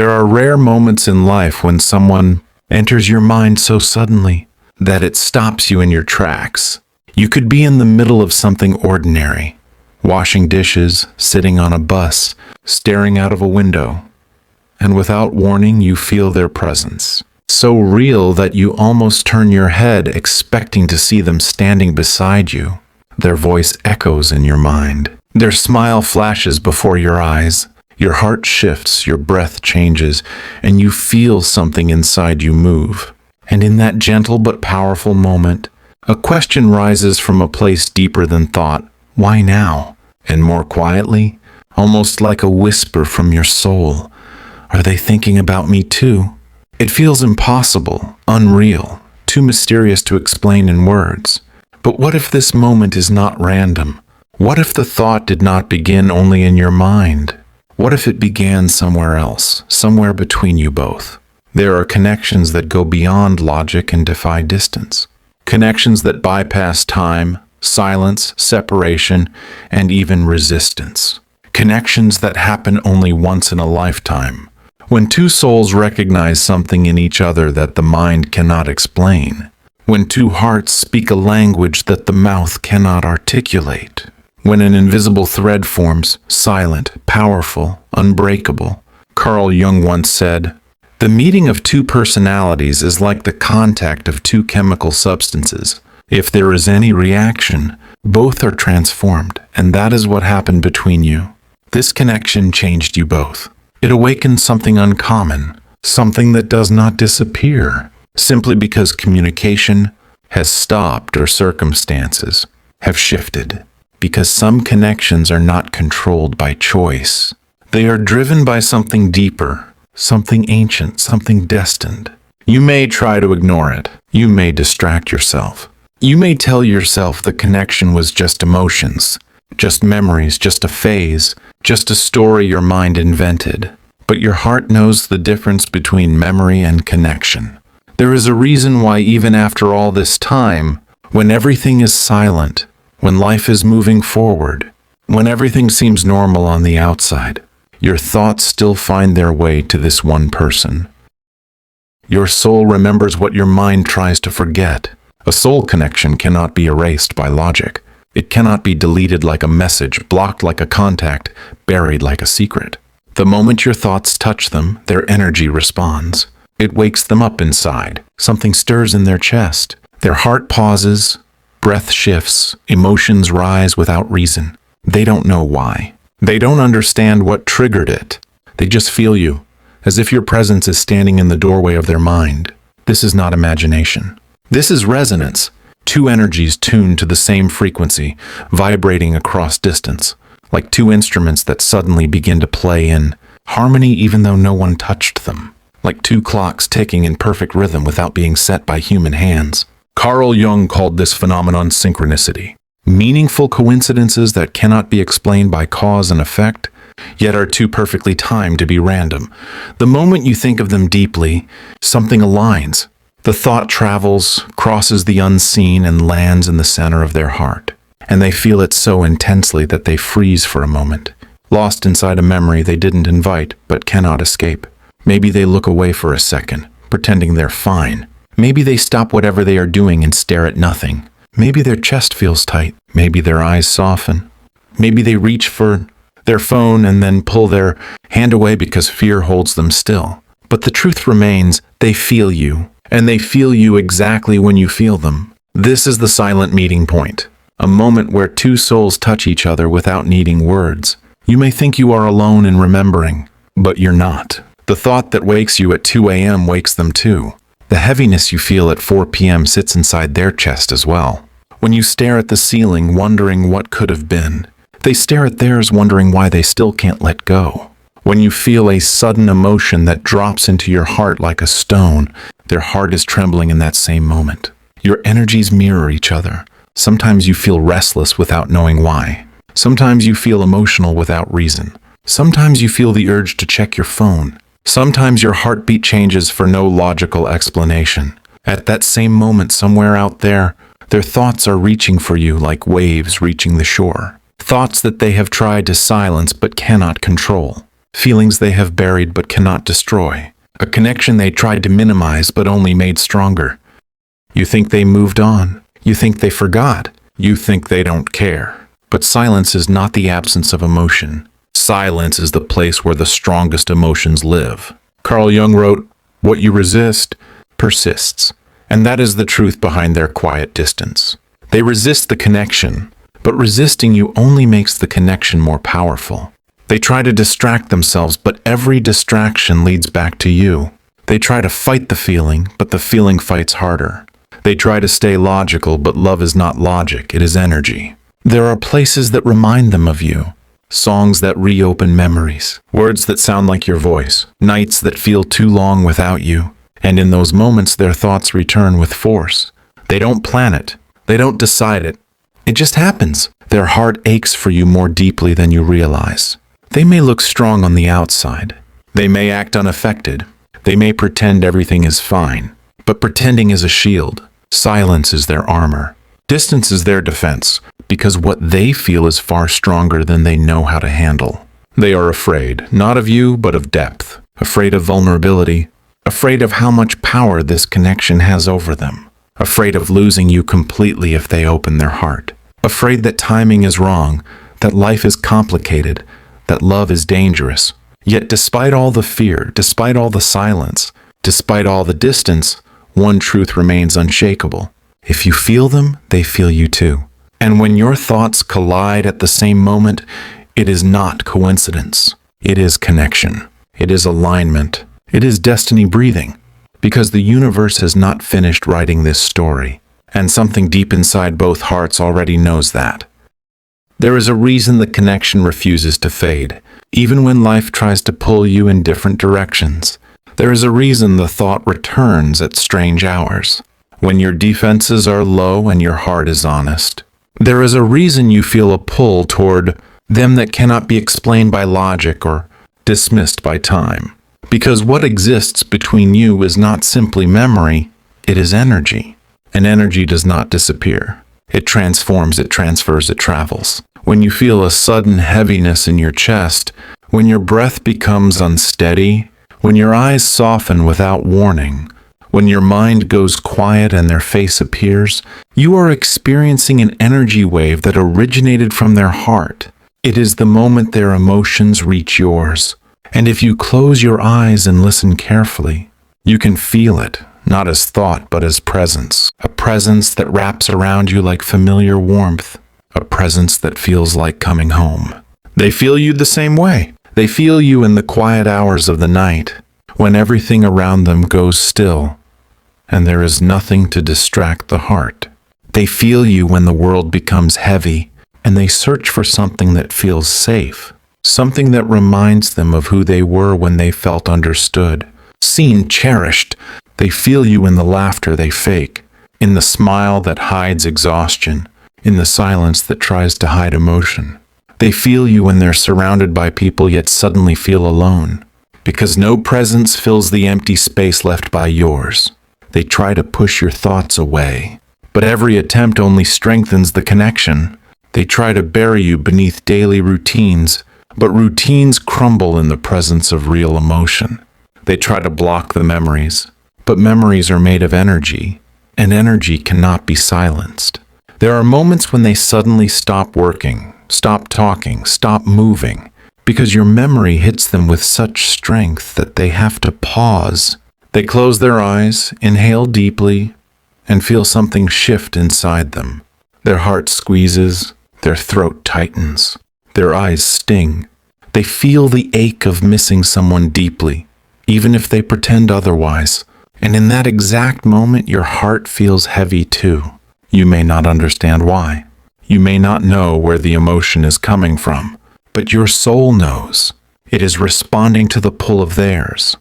There are rare moments in life when someone enters your mind so suddenly that it stops you in your tracks. You could be in the middle of something ordinary, washing dishes, sitting on a bus, staring out of a window, and without warning you feel their presence. So real that you almost turn your head expecting to see them standing beside you. Their voice echoes in your mind. Their smile flashes before your eyes. Your heart shifts, your breath changes, and you feel something inside you move. And in that gentle but powerful moment, a question rises from a place deeper than thought. Why now? And more quietly, almost like a whisper from your soul, are they thinking about me too? It feels impossible, unreal, too mysterious to explain in words. But what if this moment is not random? What if the thought did not begin only in your mind? What if it began somewhere else, somewhere between you both? There are connections that go beyond logic and defy distance. Connections that bypass time, silence, separation, and even resistance. Connections that happen only once in a lifetime. When two souls recognize something in each other that the mind cannot explain. When two hearts speak a language that the mouth cannot articulate. When an invisible thread forms, silent, powerful, unbreakable. Carl Jung once said, "The meeting of two personalities is like the contact of two chemical substances. If there is any reaction, both are transformed, and that is what happened between you." This connection changed you both. It awakened something uncommon, something that does not disappear, simply because communication has stopped or circumstances have shifted. Because some connections are not controlled by choice. They are driven by something deeper, something ancient, something destined. You may try to ignore it. You may distract yourself. You may tell yourself the connection was just emotions, just memories, just a phase, just a story your mind invented. But your heart knows the difference between memory and connection. There is a reason why even after all this time, when everything is silent, when life is moving forward, when everything seems normal on the outside, your thoughts still find their way to this one person. Your soul remembers what your mind tries to forget. A soul connection cannot be erased by logic. It cannot be deleted like a message, blocked like a contact, buried like a secret. The moment your thoughts touch them, their energy responds. It wakes them up inside. Something stirs in their chest. Their heart pauses. Breath shifts, emotions rise without reason. They don't know why. They don't understand what triggered it. They just feel you, as if your presence is standing in the doorway of their mind. This is not imagination. This is resonance. Two energies tuned to the same frequency, vibrating across distance, like two instruments that suddenly begin to play in harmony even though no one touched them. Like two clocks ticking in perfect rhythm without being set by human hands. Carl Jung called this phenomenon synchronicity. Meaningful coincidences that cannot be explained by cause and effect, yet are too perfectly timed to be random. The moment you think of them deeply, something aligns. The thought travels, crosses the unseen, and lands in the center of their heart. And they feel it so intensely that they freeze for a moment, lost inside a memory they didn't invite but cannot escape. Maybe they look away for a second, pretending they're fine. Maybe they stop whatever they are doing and stare at nothing. Maybe their chest feels tight. Maybe their eyes soften. Maybe they reach for their phone and then pull their hand away because fear holds them still. But the truth remains, they feel you, and they feel you exactly when you feel them. This is the silent meeting point, a moment where two souls touch each other without needing words. You may think you are alone in remembering, but you're not. The thought that wakes you at 2 a.m. wakes them too. The heaviness you feel at 4 p.m. sits inside their chest as well. When you stare at the ceiling, wondering what could have been, they stare at theirs, wondering why they still can't let go. When you feel a sudden emotion that drops into your heart like a stone, their heart is trembling in that same moment. Your energies mirror each other. Sometimes you feel restless without knowing why. Sometimes you feel emotional without reason. Sometimes you feel the urge to check your phone. Sometimes your heartbeat changes for no logical explanation. At that same moment, somewhere out there, their thoughts are reaching for you like waves reaching the shore. Thoughts that they have tried to silence but cannot control. feelings they have buried but cannot destroy, a connection they tried to minimize but only made stronger. You think they moved on. You think they forgot. You think they don't care. But silence is not the absence of emotion. Silence is the place where the strongest emotions live. Carl Jung wrote, "What you resist persists." And that is the truth behind their quiet distance. They resist the connection, but resisting you only makes the connection more powerful. They try to distract themselves, but every distraction leads back to you. They try to fight the feeling, but the feeling fights harder. They try to stay logical, but love is not logic, it is energy. There are places that remind them of you, songs that reopen memories, words that sound like your voice, nights that feel too long without you. And in those moments, their thoughts return with force. They don't plan it. They don't decide it. It just happens. Their heart aches for you more deeply than you realize. They may look strong on the outside. They may act unaffected. They may pretend everything is fine. But pretending is a shield. Silence is their armor. Distance is their defense, because what they feel is far stronger than they know how to handle. They are afraid, not of you, but of depth. Afraid of vulnerability. Afraid of how much power this connection has over them. Afraid of losing you completely if they open their heart. Afraid that timing is wrong, that life is complicated, that love is dangerous. Yet despite all the fear, despite all the silence, despite all the distance, one truth remains unshakable. If you feel them, they feel you too. And when your thoughts collide at the same moment, it is not coincidence. It is connection. It is alignment. It is destiny breathing. Because the universe has not finished writing this story, and something deep inside both hearts already knows that. There is a reason the connection refuses to fade, even when life tries to pull you in different directions. There is a reason the thought returns at strange hours, when your defenses are low and your heart is honest. There is a reason you feel a pull toward them that cannot be explained by logic or dismissed by time. Because what exists between you is not simply memory, it is energy. And energy does not disappear. It transforms, it transfers, it travels. When you feel a sudden heaviness in your chest, when your breath becomes unsteady, when your eyes soften without warning, when your mind goes quiet and their face appears, you are experiencing an energy wave that originated from their heart. It is the moment their emotions reach yours. And if you close your eyes and listen carefully, you can feel it, not as thought, but as presence. A presence that wraps around you like familiar warmth. A presence that feels like coming home. They feel you the same way. They feel you in the quiet hours of the night, when everything around them goes still, and there is nothing to distract the heart. They feel you when the world becomes heavy, and they search for something that feels safe. Something that reminds them of who they were when they felt understood, seen, cherished. They feel you in the laughter they fake, in the smile that hides exhaustion, in the silence that tries to hide emotion. They feel you when they're surrounded by people yet suddenly feel alone, because no presence fills the empty space left by yours. They try to push your thoughts away, but every attempt only strengthens the connection. They try to bury you beneath daily routines, but routines crumble in the presence of real emotion. They try to block the memories, but memories are made of energy, and energy cannot be silenced. There are moments when they suddenly stop working, stop talking, stop moving, because your memory hits them with such strength that they have to pause. They close their eyes, inhale deeply, and feel something shift inside them. Their heart squeezes, their throat tightens. Their eyes sting. They feel the ache of missing someone deeply, even if they pretend otherwise. And in that exact moment, your heart feels heavy too. You may not understand why. You may not know where the emotion is coming from, but your soul knows. It is responding to the pull of theirs.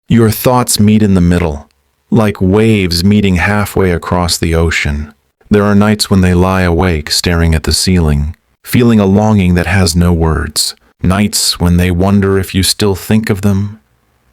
Your thoughts meet in the middle, like waves meeting halfway across the ocean. There are nights when they lie awake, staring at the ceiling, feeling a longing that has no words. Nights when they wonder if you still think of them,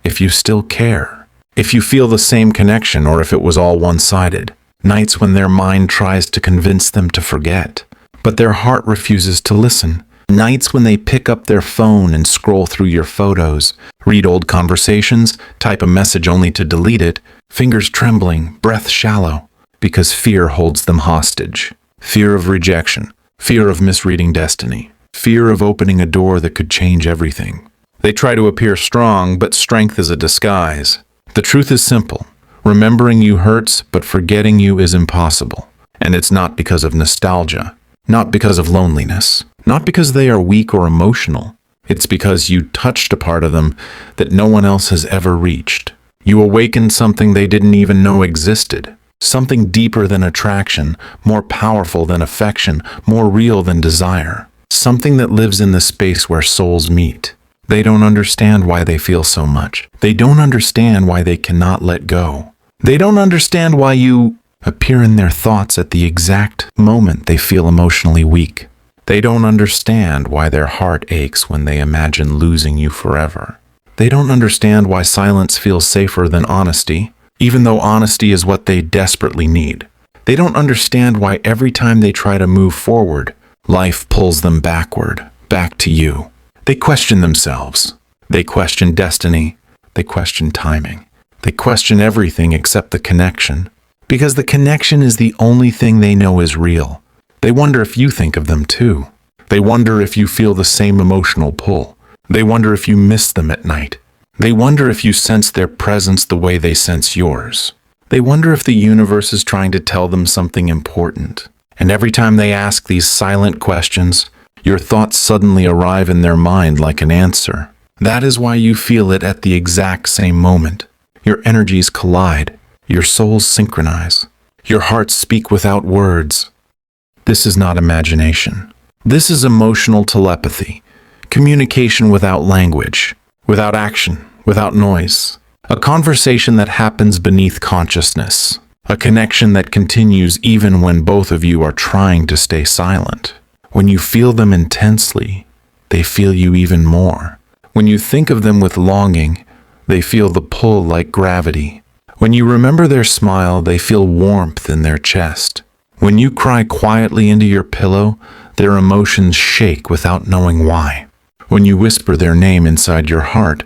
if you still care, if you feel the same connection or if it was all one-sided. Nights when their mind tries to convince them to forget, but their heart refuses to listen Nights when they pick up their phone and scroll through your photos, read old conversations, type a message only to delete it, fingers trembling, breath shallow, because fear holds them hostage. Fear of rejection, fear of misreading destiny, fear of opening a door that could change everything. They try to appear strong, but strength is a disguise. The truth is simple. Remembering you hurts, but forgetting you is impossible. And it's not because of nostalgia, not because of loneliness, not because they are weak or emotional. It's because you touched a part of them that no one else has ever reached. You awakened something they didn't even know existed. Something deeper than attraction, more powerful than affection, more real than desire. Something that lives in the space where souls meet. They don't understand why they feel so much. They don't understand why they cannot let go. They don't understand why you appear in their thoughts at the exact moment they feel emotionally weak. They don't understand why their heart aches when they imagine losing you forever. They don't understand why silence feels safer than honesty, even though honesty is what they desperately need. They don't understand why every time they try to move forward, life pulls them backward, back to you. They question themselves. They question destiny. They question timing. They question everything except the connection, because the connection is the only thing they know is real. They wonder if you think of them too. They wonder if you feel the same emotional pull. They wonder if you miss them at night. They wonder if you sense their presence the way they sense yours. They wonder if the universe is trying to tell them something important. And every time they ask these silent questions, your thoughts suddenly arrive in their mind like an answer. That is why you feel it at the exact same moment. Your energies collide. Your souls synchronize. Your hearts speak without words. This is not imagination. This is emotional telepathy. Communication without language, without action, without noise. A conversation that happens beneath consciousness. A connection that continues even when both of you are trying to stay silent. When you feel them intensely, they feel you even more. When you think of them with longing, they feel the pull like gravity. When you remember their smile, they feel warmth in their chest. When you cry quietly into your pillow, their emotions shake without knowing why. When you whisper their name inside your heart,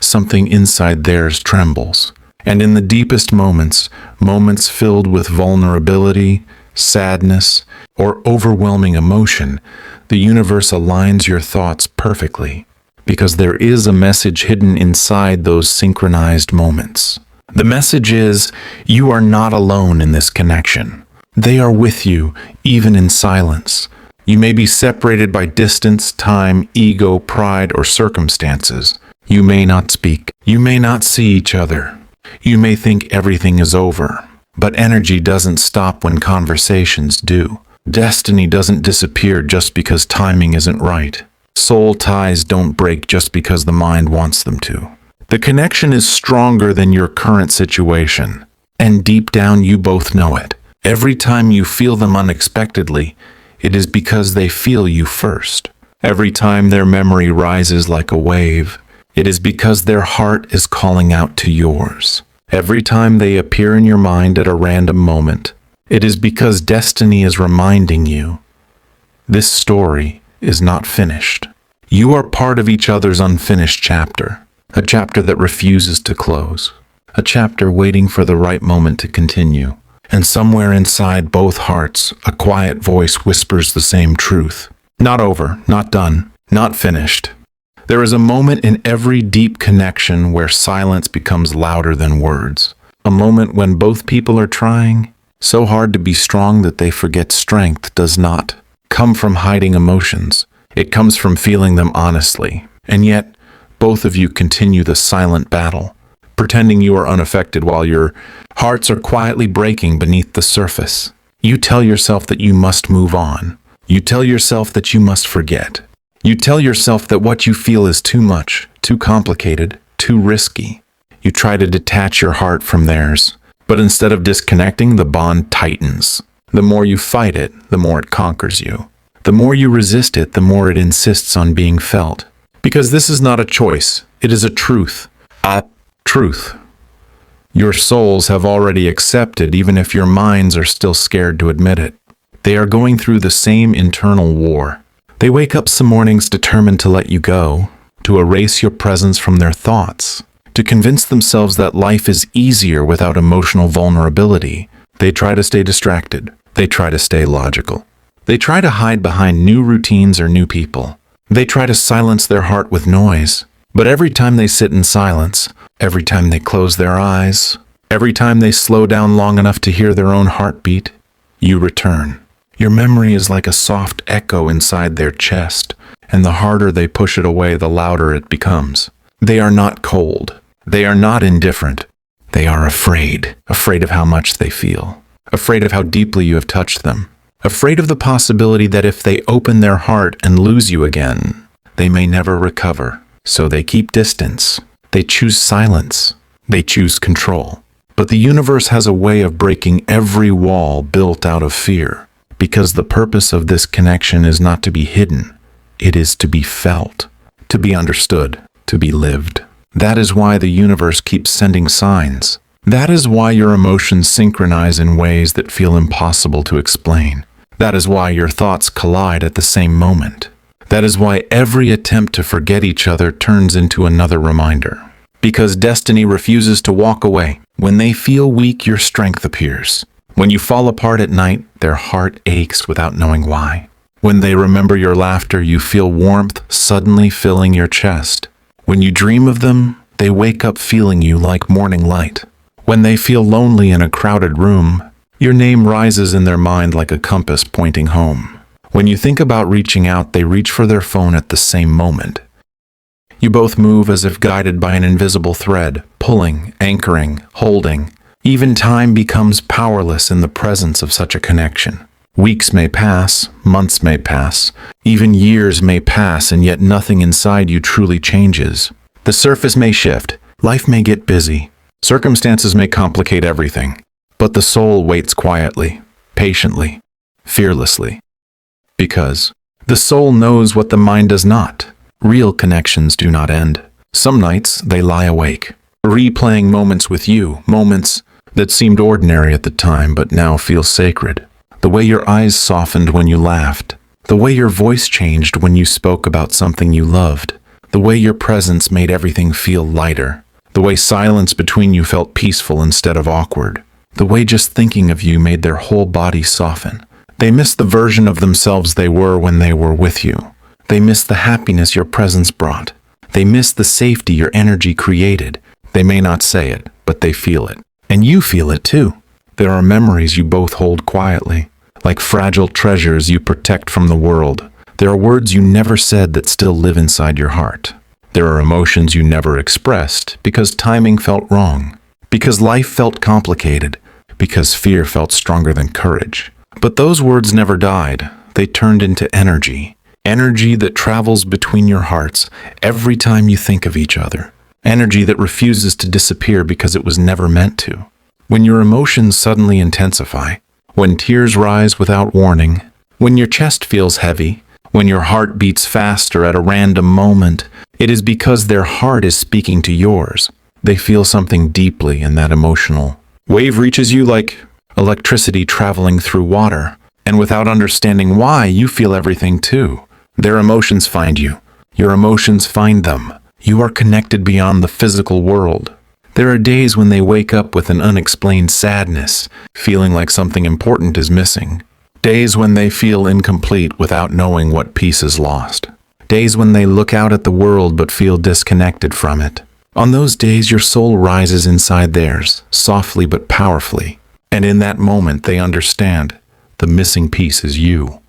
something inside theirs trembles. And in the deepest moments, moments filled with vulnerability, sadness, or overwhelming emotion, the universe aligns your thoughts perfectly, because there is a message hidden inside those synchronized moments. The message is, you are not alone in this connection. They are with you, even in silence. You may be separated by distance, time, ego, pride, or circumstances. You may not speak. You may not see each other. You may think everything is over. But energy doesn't stop when conversations do. Destiny doesn't disappear just because timing isn't right. Soul ties don't break just because the mind wants them to. The connection is stronger than your current situation, and deep down you both know it. Every time you feel them unexpectedly, it is because they feel you first. Every time their memory rises like a wave, it is because their heart is calling out to yours. Every time they appear in your mind at a random moment, it is because destiny is reminding you, this story is not finished. You are part of each other's unfinished chapter. A chapter that refuses to close. A chapter waiting for the right moment to continue. And somewhere inside both hearts, a quiet voice whispers the same truth. Not over, not done, not finished. There is a moment in every deep connection where silence becomes louder than words. A moment when both people are trying so hard to be strong that they forget strength does not come from hiding emotions. It comes from feeling them honestly. And yet, both of you continue the silent battle, pretending you are unaffected while your hearts are quietly breaking beneath the surface. You tell yourself that you must move on. You tell yourself that you must forget. You tell yourself that what you feel is too much, too complicated, too risky. You try to detach your heart from theirs, but instead of disconnecting, the bond tightens. The more you fight it, the more it conquers you. The more you resist it, the more it insists on being felt. Because this is not a choice, it is a truth. A truth. Your souls have already accepted, even if your minds are still scared to admit it. They are going through the same internal war. They wake up some mornings determined to let you go, to erase your presence from their thoughts, to convince themselves that life is easier without emotional vulnerability. They try to stay distracted. They try to stay logical. They try to hide behind new routines or new people. They try to silence their heart with noise. But every time they sit in silence, every time they close their eyes, every time they slow down long enough to hear their own heartbeat, you return. Your memory is like a soft echo inside their chest, and the harder they push it away, the louder it becomes. They are not cold. They are not indifferent. They are afraid of how much they feel, afraid of how deeply you have touched them, afraid of the possibility that if they open their heart and lose you again, they may never recover. So they keep distance. They choose silence. They choose control. But the universe has a way of breaking every wall built out of fear, because the purpose of this connection is not to be hidden. It is to be felt, to be understood, to be lived. That is why the universe keeps sending signs. That is why your emotions synchronize in ways that feel impossible to explain. That is why your thoughts collide at the same moment. That is why every attempt to forget each other turns into another reminder. Because destiny refuses to walk away. When they feel weak, your strength appears. When you fall apart at night, their heart aches without knowing why. When they remember your laughter, you feel warmth suddenly filling your chest. When you dream of them, they wake up feeling you like morning light. When they feel lonely in a crowded room, your name rises in their mind like a compass pointing home. When you think about reaching out, they reach for their phone at the same moment. You both move as if guided by an invisible thread, pulling, anchoring, holding. Even time becomes powerless in the presence of such a connection. Weeks may pass, months may pass, even years may pass, and yet nothing inside you truly changes. The surface may shift, life may get busy, circumstances may complicate everything, but the soul waits quietly, patiently, fearlessly. Because the soul knows what the mind does not. Real connections do not end. Some nights they lie awake, replaying moments with you, moments that seemed ordinary at the time but now feel sacred. The way your eyes softened when you laughed, the way your voice changed when you spoke about something you loved, the way your presence made everything feel lighter, the way silence between you felt peaceful instead of awkward, the way just thinking of you made their whole body soften. They miss the version of themselves they were when they were with you. They miss the happiness your presence brought. They miss the safety your energy created. They may not say it, but they feel it. And you feel it too. There are memories you both hold quietly, like fragile treasures you protect from the world. There are words you never said that still live inside your heart. There are emotions you never expressed because timing felt wrong, because life felt complicated, because fear felt stronger than courage. But those words never died. They turned into energy. Energy that travels between your hearts every time you think of each other. Energy that refuses to disappear because it was never meant to. When your emotions suddenly intensify, when tears rise without warning, when your chest feels heavy, when your heart beats faster at a random moment, it is because their heart is speaking to yours. They feel something deeply, and that emotional wave reaches you like electricity traveling through water, and without understanding why, you feel everything too. Their emotions find you. Your emotions find them. You are connected beyond the physical world. There are days when they wake up with an unexplained sadness, feeling like something important is missing. Days when they feel incomplete without knowing what piece is lost. Days when they look out at the world but feel disconnected from it. On those days, your soul rises inside theirs, softly but powerfully. And in that moment, they understand the missing piece is you.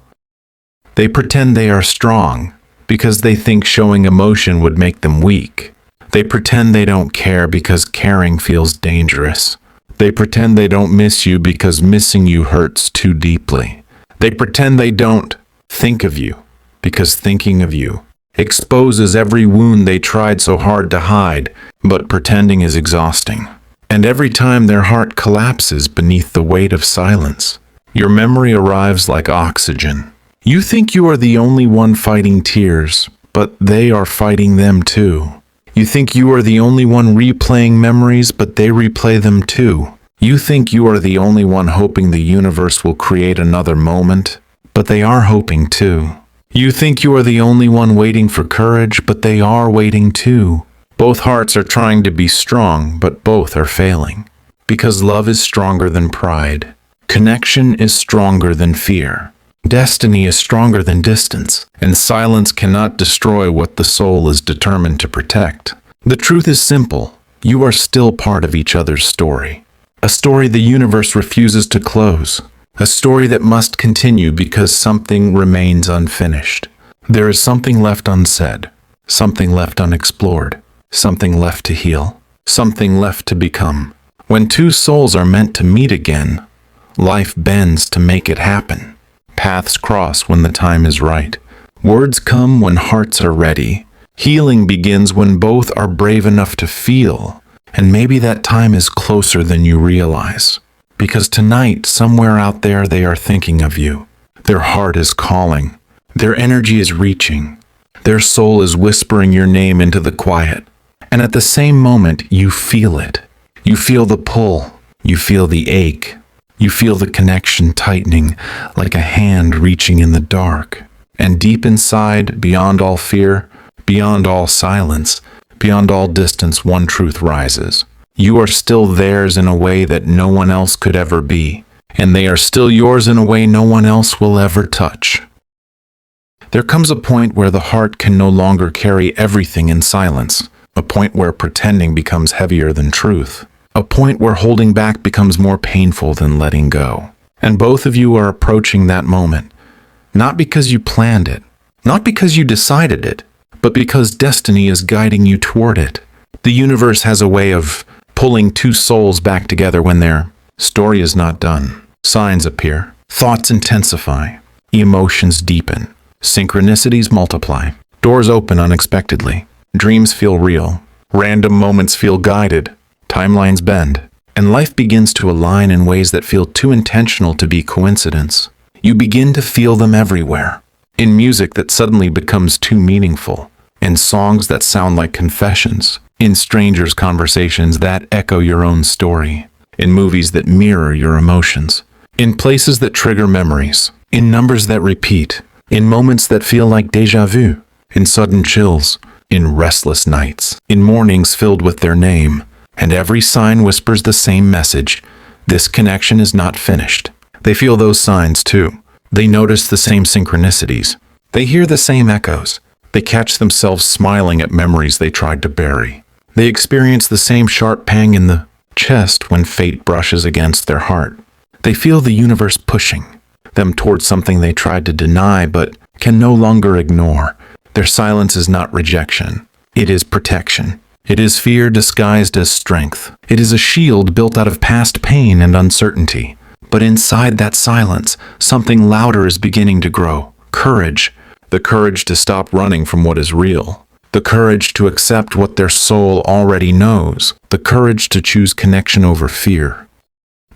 They pretend they are strong because they think showing emotion would make them weak. They pretend they don't care because caring feels dangerous. They pretend they don't miss you because missing you hurts too deeply. They pretend they don't think of you because thinking of you exposes every wound they tried so hard to hide, but pretending is exhausting. And every time their heart collapses beneath the weight of silence, your memory arrives like oxygen. You think you are the only one fighting tears, but they are fighting them too. You think you are the only one replaying memories, but they replay them too. You think you are the only one hoping the universe will create another moment, but they are hoping too. You think you are the only one waiting for courage, but they are waiting too. Both hearts are trying to be strong, but both are failing. Because love is stronger than pride. Connection is stronger than fear. Destiny is stronger than distance, and silence cannot destroy what the soul is determined to protect. The truth is simple. You are still part of each other's story. A story the universe refuses to close. A story that must continue because something remains unfinished. There is something left unsaid, something left unexplored, something left to heal, something left to become. When two souls are meant to meet again, life bends to make it happen. Paths cross when the time is right. Words come when hearts are ready. Healing begins when both are brave enough to feel. And maybe that time is closer than you realize. Because tonight, somewhere out there, they are thinking of you. Their heart is calling. Their energy is reaching. Their soul is whispering your name into the quiet. And at the same moment, you feel it. You feel the pull. You feel the ache. You feel the connection tightening like a hand reaching in the dark. And deep inside, beyond all fear, beyond all silence, beyond all distance, one truth rises. You are still theirs in a way that no one else could ever be. And they are still yours in a way no one else will ever touch. There comes a point where the heart can no longer carry everything in silence. A point where pretending becomes heavier than truth. A point where holding back becomes more painful than letting go. And both of you are approaching that moment. Not because you planned it. Not because you decided it. But because destiny is guiding you toward it. The universe has a way of pulling two souls back together when their story is not done. Signs appear. Thoughts intensify. Emotions deepen. Synchronicities multiply. Doors open unexpectedly. Dreams feel real. Random moments feel guided. Timelines bend. And life begins to align in ways that feel too intentional to be coincidence. You begin to feel them everywhere. In music that suddenly becomes too meaningful. In songs that sound like confessions. In strangers' conversations that echo your own story. In movies that mirror your emotions. In places that trigger memories. In numbers that repeat. In moments that feel like déjà vu. In sudden chills. In restless nights. In mornings filled with their name. And every sign whispers the same message. This connection is not finished. They feel those signs too. They notice the same synchronicities. They hear the same echoes. They catch themselves smiling at memories they tried to bury. They experience the same sharp pang in the chest when fate brushes against their heart. They feel the universe pushing them towards something they tried to deny but can no longer ignore. Their silence is not rejection. It is protection. It is fear disguised as strength. It is a shield built out of past pain and uncertainty. But inside that silence, something louder is beginning to grow. Courage. The courage to stop running from what is real. The courage to accept what their soul already knows. The courage to choose connection over fear.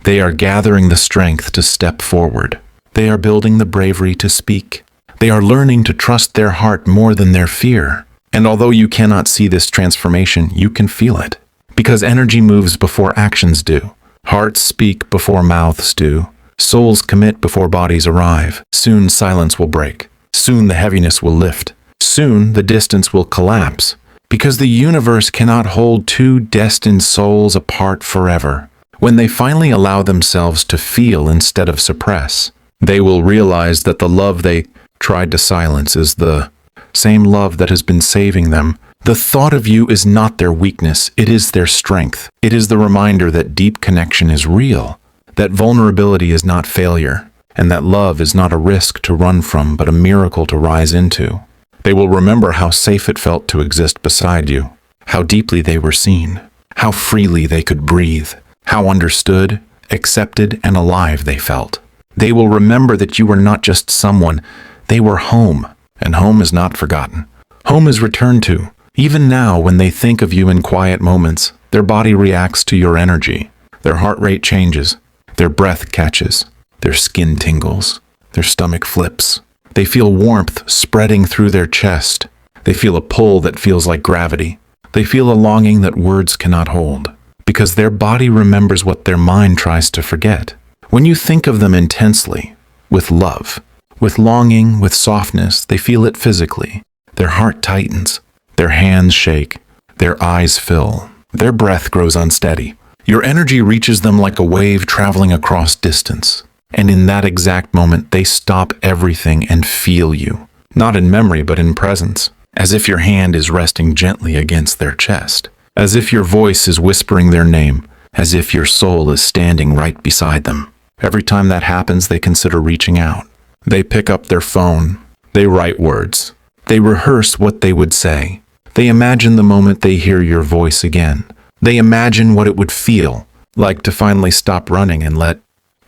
They are gathering the strength to step forward. They are building the bravery to speak. They are learning to trust their heart more than their fear. And although you cannot see this transformation, you can feel it. Because energy moves before actions do. Hearts speak before mouths do. Souls commit before bodies arrive. Soon silence will break. Soon the heaviness will lift. Soon the distance will collapse. Because the universe cannot hold two destined souls apart forever. When they finally allow themselves to feel instead of suppress, they will realize that the love they tried to silence is the same love that has been saving them. The thought of you is not their weakness, it is their strength. It is the reminder that deep connection is real, that vulnerability is not failure, and that love is not a risk to run from, but a miracle to rise into. They will remember how safe it felt to exist beside you, how deeply they were seen, how freely they could breathe, how understood, accepted, and alive they felt. They will remember that you were not just someone, they were home. And home is not forgotten. Home is returned to. Even now, when they think of you in quiet moments, their body reacts to your energy. Their heart rate changes. Their breath catches. Their skin tingles. Their stomach flips. They feel warmth spreading through their chest. They feel a pull that feels like gravity. They feel a longing that words cannot hold. Because their body remembers what their mind tries to forget. When you think of them intensely, with love, With longing, with softness, they feel it physically. Their heart tightens, their hands shake, their eyes fill, their breath grows unsteady. Your energy reaches them like a wave traveling across distance. And in that exact moment, they stop everything and feel you. Not in memory, but in presence. As if your hand is resting gently against their chest. As if your voice is whispering their name. As if your soul is standing right beside them. Every time that happens, they consider reaching out. They pick up their phone. They write words. They rehearse what they would say. They imagine the moment they hear your voice again. They imagine what it would feel like to finally stop running and let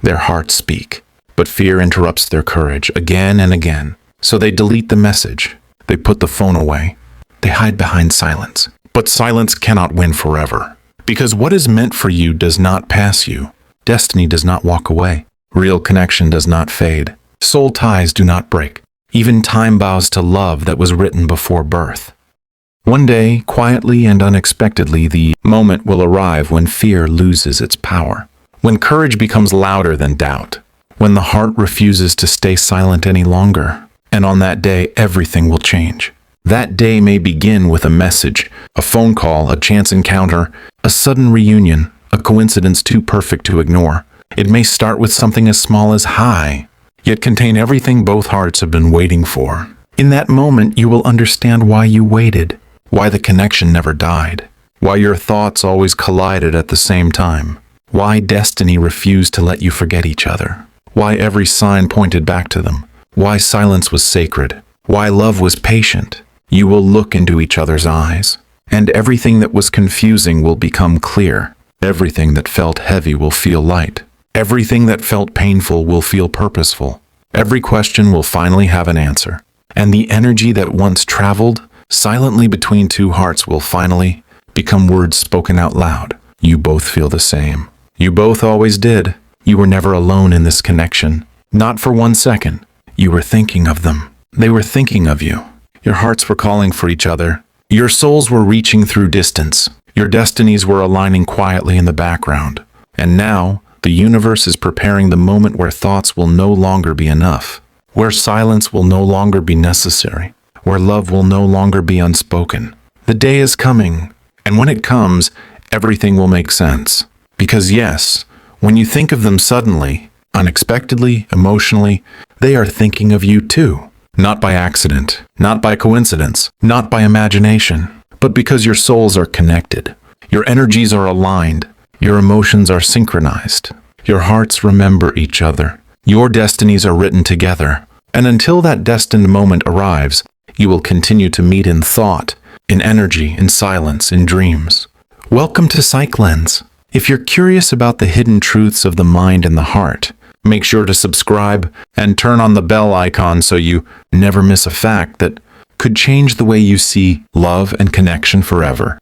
their heart speak. But fear interrupts their courage again and again. So they delete the message. They put the phone away. They hide behind silence. But silence cannot win forever. Because what is meant for you does not pass you. Destiny does not walk away. Real connection does not fade. Soul ties do not break. Even time bows to love that was written before birth. One day, quietly and unexpectedly, the moment will arrive when fear loses its power. When courage becomes louder than doubt. When the heart refuses to stay silent any longer. And on that day, everything will change. That day may begin with a message, a phone call, a chance encounter, a sudden reunion, a coincidence too perfect to ignore. It may start with something as small as hi, yet contain everything both hearts have been waiting for. In that moment, you will understand why you waited, why the connection never died, why your thoughts always collided at the same time, why destiny refused to let you forget each other, why every sign pointed back to them, why silence was sacred, why love was patient. You will look into each other's eyes, and everything that was confusing will become clear. Everything that felt heavy will feel light. Everything that felt painful will feel purposeful. Every question will finally have an answer. And the energy that once traveled silently between two hearts will finally become words spoken out loud. You both feel the same. You both always did. You were never alone in this connection. Not for 1 second. You were thinking of them. They were thinking of you. Your hearts were calling for each other. Your souls were reaching through distance. Your destinies were aligning quietly in the background. And now, the universe is preparing the moment where thoughts will no longer be enough. Where silence will no longer be necessary. Where love will no longer be unspoken. The day is coming. And when it comes, everything will make sense. Because yes, when you think of them suddenly, unexpectedly, emotionally, they are thinking of you too. Not by accident, not by coincidence, not by imagination, but because your souls are connected. Your energies are aligned. Your emotions are synchronized. Your hearts remember each other. Your destinies are written together. And until that destined moment arrives, you will continue to meet in thought, in energy, in silence, in dreams. Welcome to PsychLens. If you're curious about the hidden truths of the mind and the heart, make sure to subscribe and turn on the bell icon so you never miss a fact that could change the way you see love and connection forever.